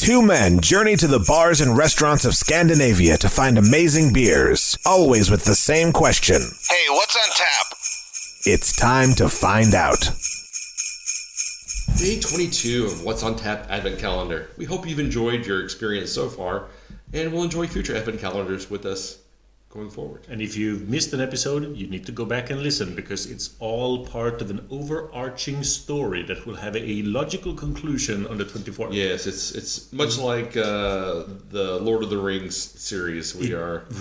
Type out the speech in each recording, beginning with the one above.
Two men journey to the bars and restaurants of Scandinavia to find amazing beers, always with the same question. Hey, what's on tap? It's time to find out. Day 22 of What's on Tap Advent Calendar. We hope you've enjoyed your experience so far, and will enjoy future Advent Calendars with us going forward. And if you've missed an episode, you need to go back and listen, because it's all part of an overarching story that will have a logical conclusion on the 24th. Yes, it's much like the Lord of the Rings series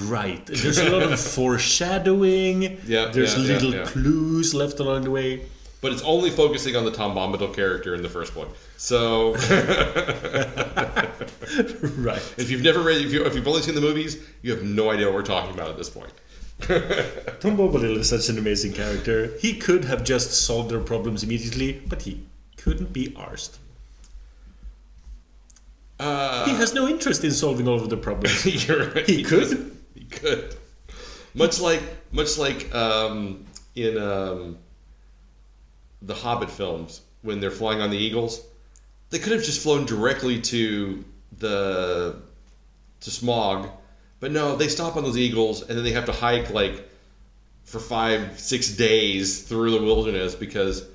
Right. There's a lot of foreshadowing. There's little clues left along the way. But it's only focusing on the Tom Bombadil character in the first one. So, right. If you've never read, if you've only seen the movies, you have no idea what we're talking about at this point. Tom Bombadil is such an amazing character. He could have just solved their problems immediately, but he couldn't be arsed. He has no interest in solving all of the problems. You're right. He could. He could. Much like in the Hobbit films, when they're flying on the Eagles, they could have just flown directly to Smog, but no, they stop on those Eagles and then they have to hike for 5-6 days through the wilderness because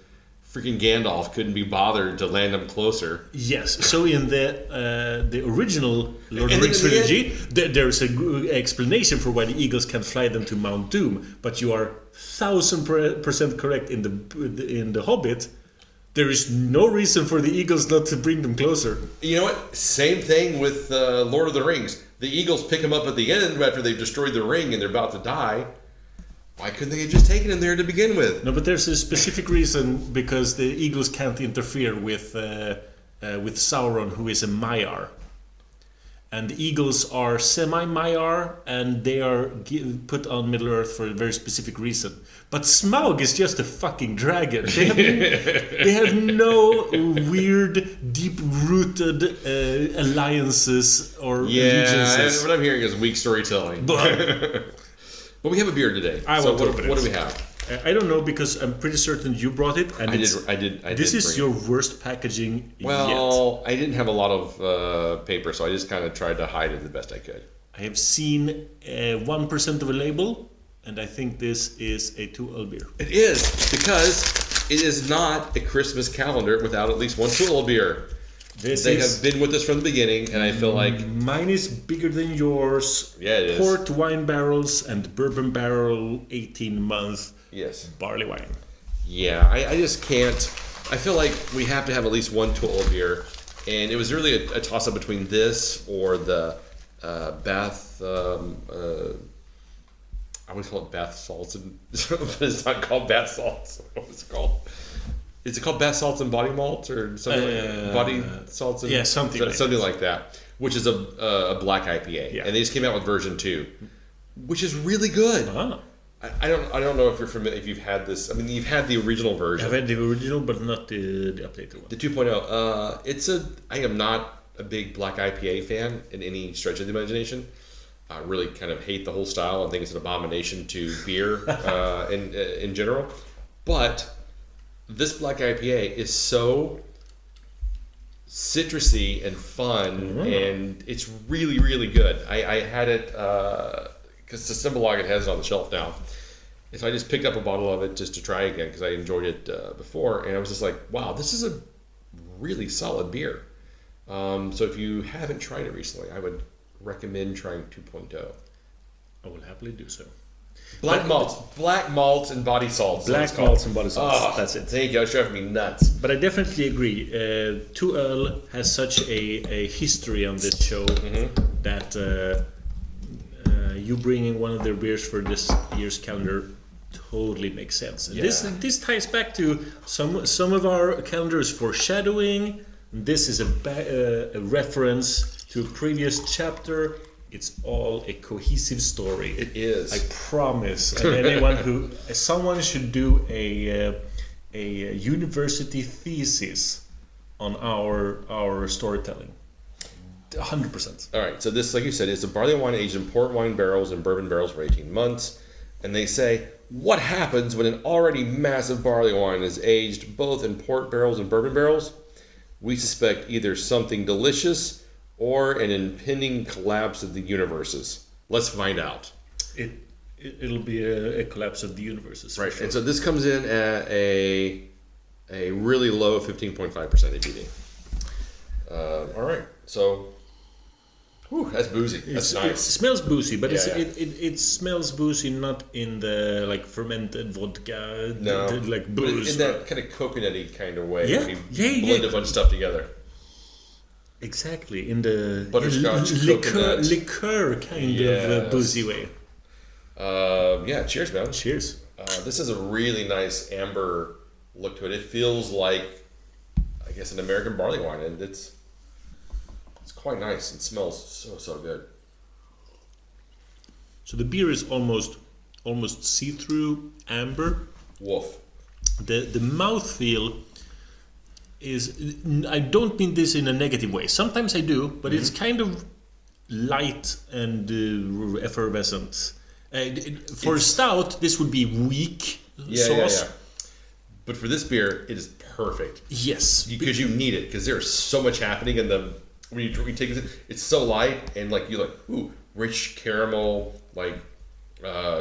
freaking Gandalf couldn't be bothered to land them closer. Yes, so in the original Lord of the Rings trilogy, there's an explanation for why the Eagles can fly them to Mount Doom, but you are 1000% correct in the Hobbit. There is no reason for the Eagles not to bring them closer. You know what? Same thing with Lord of the Rings. The Eagles pick them up at the end after they've destroyed the ring and they're about to die. Why couldn't they have just taken him there to begin with? No, but there's a specific reason, because the Eagles can't interfere with Sauron, who is a Maiar. And the Eagles are semi-Maiar, and they are put on Middle-earth for a very specific reason. But Smaug is just a fucking dragon. They have no weird, deep-rooted alliances or allegiances. What I'm hearing is weak storytelling. But we have a beer today. What do we have? I don't know, because I'm pretty certain you brought it. And I did. This is your worst packaging yet. Well, I didn't have a lot of paper, so I just kind of tried to hide it the best I could. I have seen 1% of a label, and I think this is a 2L beer. It is, because it is not a Christmas calendar without at least one 2L beer. They have been with us from the beginning, and I feel like... Mine is bigger than yours. Yeah, it is. Port wine barrels and bourbon barrel 18-month barley wine. Yeah, I just can't... I feel like we have to have at least one 2L beer, and it was really a toss-up between this or the Bath... I always call it Bath Salts, but it's not called Bath Salts. What is it called? Is it called Bath Salts and Body Malt or something? Body Salts and something like that. Which is a black IPA, and they just came out with version 2, which is really good. Ah. I don't know if you're familiar, if you've had this. I mean, you've had the original version. I've had the original, but not the updated one. The 2.0. I am not a big black IPA fan in any stretch of the imagination. I really kind of hate the whole style and think it's an abomination to beer in general. But this black IPA is so citrusy and fun, and it's really, really good. I had it because the Symbolog has it on the shelf now. And so I just picked up a bottle of it just to try again because I enjoyed it before, and I was just like, wow, this is a really solid beer. So if you haven't tried it recently, I would recommend trying 2.0. I will happily do so. Black malts and body salts. Black malts and body salts. Oh, that's it. Thank you. It's driving me nuts. But I definitely agree. 2L has such a history on this show that you bringing one of their beers for this year's calendar totally makes sense. Yeah. This ties back to some of our calendars foreshadowing. This is a reference to a previous chapter. It's all a cohesive story. It is. I promise. And someone should do a university thesis on our storytelling. 100%. All right. So this, like you said, is a barley wine aged in port wine barrels and bourbon barrels for 18 months. And they say, what happens when an already massive barley wine is aged both in port barrels and bourbon barrels? We suspect either something delicious or an impending collapse of the universes? Let's find out. It'll be a collapse of the universes. Right, Sure. and so this comes in at a really low 15.5% ABV. All right, so that's boozy. That's It nice. smells boozy, but Yeah, yeah. it smells boozy not in the like fermented vodka, No, like but booze. in that kind of coconutty kind of way. Yeah, when you yeah, blend yeah. a bunch of stuff together. Exactly, in the Butterscotch, coconut. liqueur kind Yes. of boozy way. Yeah, cheers, man. Cheers. This is a really nice amber look to it. It feels like, I guess, an American barley wine, and it's quite nice. It smells so good. So the beer is almost see-through amber. Woof. The mouthfeel is, I don't mean this in a negative way. Sometimes I do, but it's kind of light and effervescent. For a stout, this would be weak sauce. Yeah. But for this beer, it is perfect. Yes. Because you need it, because there's so much happening in the when you take it. It's so light, and like you ooh, rich caramel, like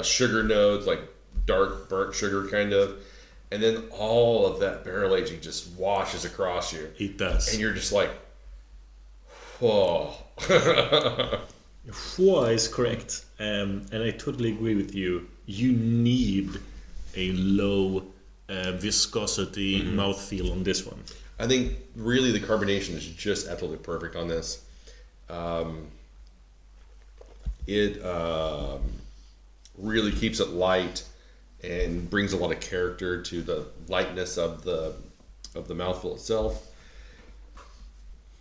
sugar notes, like dark burnt sugar kind of, and then all of that barrel aging just washes across you. It does. And you're just like, whoa. Foie is correct, and I totally agree with you. You need a low viscosity mouthfeel on this one. I think really the carbonation is just absolutely perfect on this. It really keeps it light and brings a lot of character to the lightness of the mouthful itself.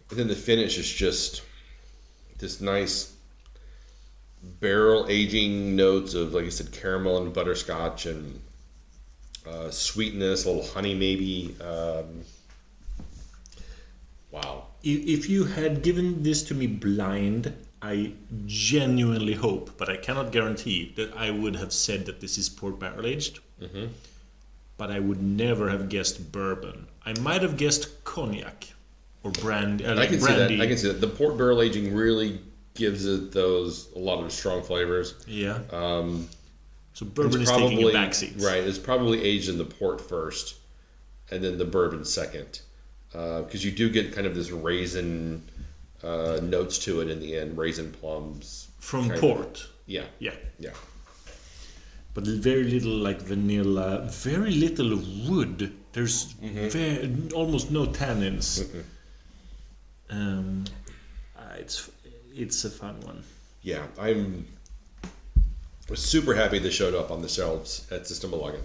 And then the finish is just this nice barrel aging notes of, like I said, caramel and butterscotch and sweetness, a little honey maybe. Wow. If you had given this to me blind, I genuinely hope, but I cannot guarantee, that I would have said that this is port barrel aged. Mm-hmm. But I would never have guessed bourbon. I might have guessed cognac or brandy. I can brandy. see that. I can see that. The port barrel aging really gives it a lot of strong flavors. Yeah. So bourbon is probably taking a backseat. Right. It's probably aged in the port first, and then the bourbon second, because you do get kind of this raisin notes to it in the end, raisin plums From kind port. of. Yeah. Yeah. But Very little like vanilla, very little wood. There's almost no tannins. It's a fun one. yeah, I was super happy this showed up on the shelves at Systembolaget,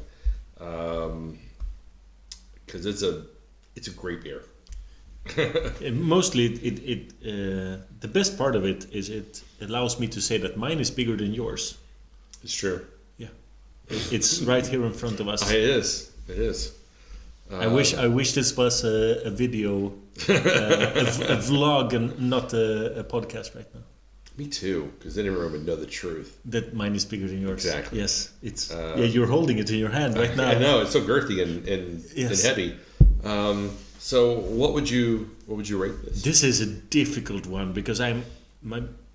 because it's a great beer. Mostly, the best part of it is it allows me to say that mine is bigger than yours. It's true. Yeah, it's right here in front of us. It is. I wish this was a video, a vlog, and not a podcast right now. Me too, because then everyone would know the truth. That mine is bigger than yours. Exactly. Yes, it's you're holding it in your hand right now. I know, it's so girthy and Yes. heavy. So what would you rate this? This is a difficult one because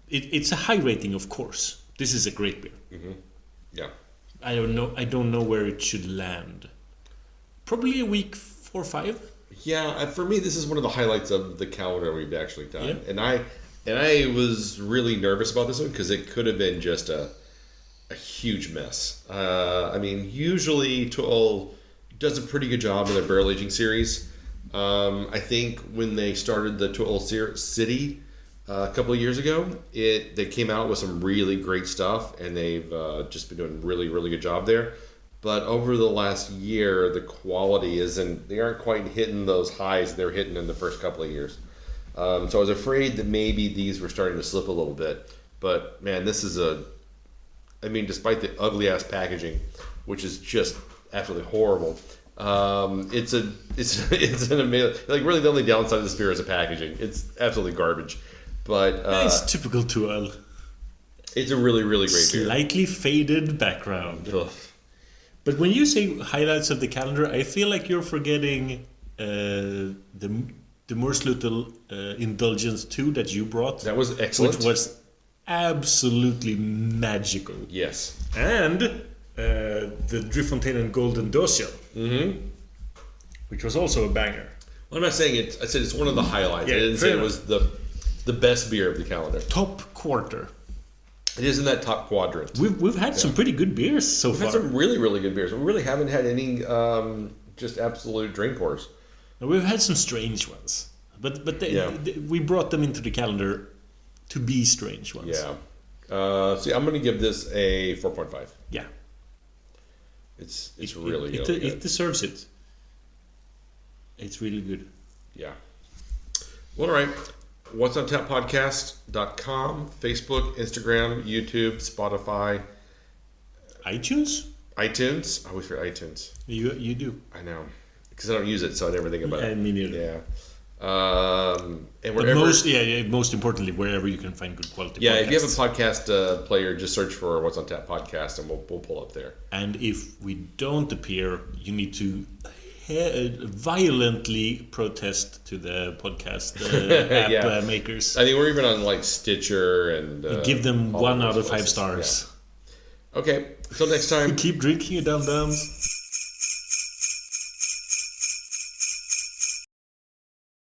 it's a high rating, of course. This is a great beer. Yeah. I don't know where it should land. Probably a week 4 or 5. Yeah, for me, this is one of the highlights of the calendar we've actually done, Yeah. and I was really nervous about this one because it could have been just a huge mess. I mean, usually Tuol does a pretty good job in their barrel aging series. I think when they started the Tuol City a couple of years ago, they came out with some really great stuff, and they've just been doing a really, really good job there. But over the last year, the quality they aren't quite hitting those highs they were hitting in the first couple of years. So I was afraid that maybe these were starting to slip a little bit. But man, this is despite the ugly ass packaging, which is just absolutely horrible, it's an amazing, like, really the only downside of this beer is the packaging. It's absolutely garbage. But It's typical Tuol. it's a really, really great beer. Slightly faded background. Ugh. But when you say highlights of the calendar, I feel like you're forgetting the the Morslutel Indulgence 2 that you brought. That was excellent. Which was absolutely magical. Yes. And the Driffontaine and Golden Dossier. Mm-hmm. Which was also a banger. Well, I'm not saying it. I said it's one of the highlights. Yeah, I didn't say it was the best beer of the calendar. Top quarter. It is in that top quadrant. We've had some pretty good beers so far. We've had some really, really good beers. We really haven't had any just absolute drink whores. We've had some strange ones. But we brought them into the calendar to be strange ones. Yeah. See, I'm going to give this a 4.5. Yeah. It's really good. It deserves it. It's really good. Yeah. Well, all right. What's on Tap Podcast.com, Facebook, Instagram, YouTube, Spotify, iTunes. I always forget iTunes. You do. I know, because I don't use it, so I never think about it. Me neither. Yeah. And wherever. Most importantly, wherever you can find good quality. Yeah, podcasts. if you have a podcast player, just search for What's on Tap Podcast, and we'll pull up there. And if we don't appear, you need to violently protest to the podcast app makers. I think we're even on like Stitcher and give them 1 out of 5 places. stars. Yeah. Okay, until next time. Keep drinking, you dum-dums.